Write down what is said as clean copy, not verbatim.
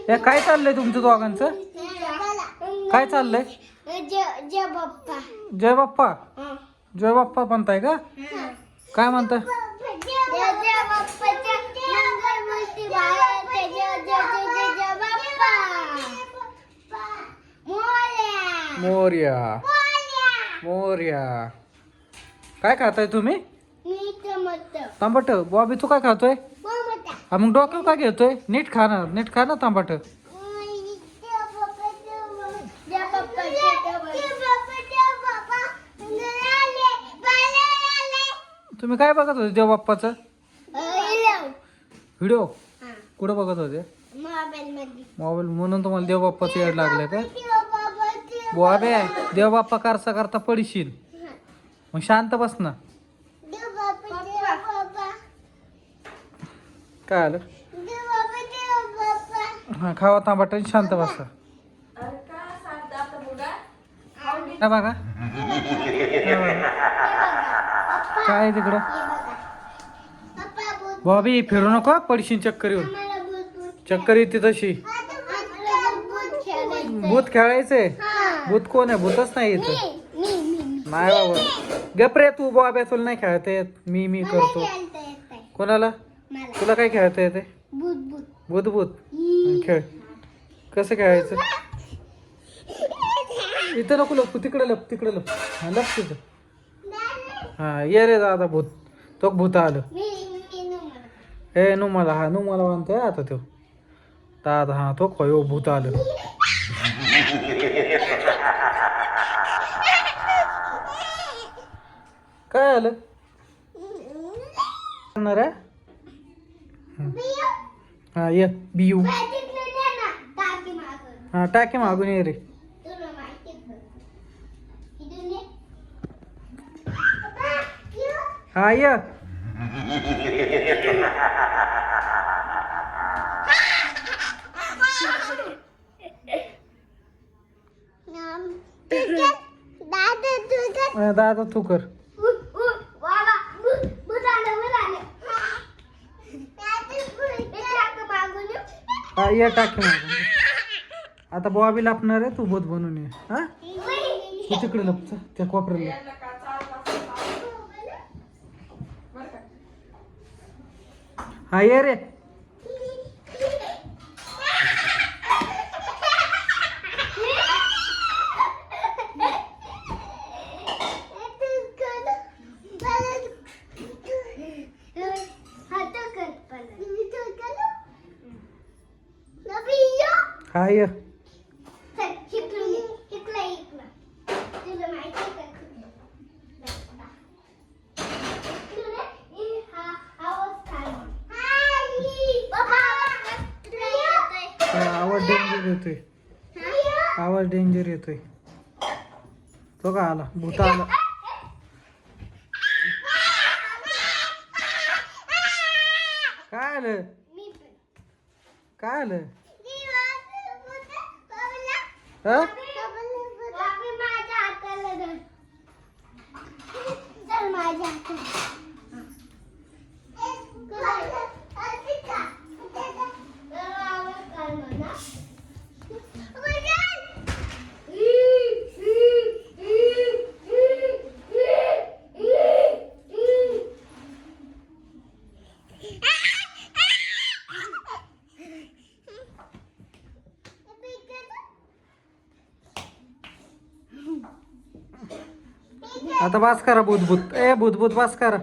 हे काय चाललंय तुमचं दोघांचं? काय चाललंय? जय बाप्पा. जय बाप्पा. जय बाप्पा म्हणताय का? काय म्हणताय? जय बाप्पाच्या मंगलमूर्ती बाळाचे जय बाप्पा. मोरया मोरया. काय खाताय तुम्ही? मी तांबट. बॉबी तू काय खातोय? मग डोक्यावर काय घेतोय? नीट खा ना तांबट. तुम्ही काय बघत होते देव बाप्पाचं व्हिडिओ? कुठं बघत होते? मोबाईल. म्हणून तुम्हाला देव बाप्पाचं येड लागलं का? बॉबे देव बाप्पा करता करता पडशील. मग शांत बस ना. काय आलं? हा खावा तांबट आणि शांत बसा. काय बघा काय आहे तिकडं? बॉबी फिरू नको, पडशील चक्कर येऊन. चक्कर येते तशी. भूत खेळायचंय? भूत कोण आहे? भूतच नाही इथं. नाही बाबा गप रे तू. बॉबी तुला नाही खेळता येत. मी करतो. कोणाला? तुला काय खेळता येते? भूत भूत खेळ. कसं खेळायचं? इथं नको लप. तिकडे लप. हा लप तिथं. हा ये रे दादा भूत. तो भूत आलं. हे नुमाला. हा नुमाला म्हणतोय आता तो दादा. हा तो खोय भूत आलं. काय आलं? करणार आहे? हा ये बियू. हा टाके मागून ये रे. हा ये. दादा तू कर. हा ये टाके मागून. आता बॉबी लापणार आहे. तू भूत बनून ये. हा तू तिकडे लपच त्या कोपऱ्याला. हा ये रे. हा ये. आवाज डेंजर येतोय. आवाज डेंजर येतोय. तो का आला? भूत आला. काय आलं? काय आलं? हा आता बास करा. भूत भूत. ए भूत भूत बास करा.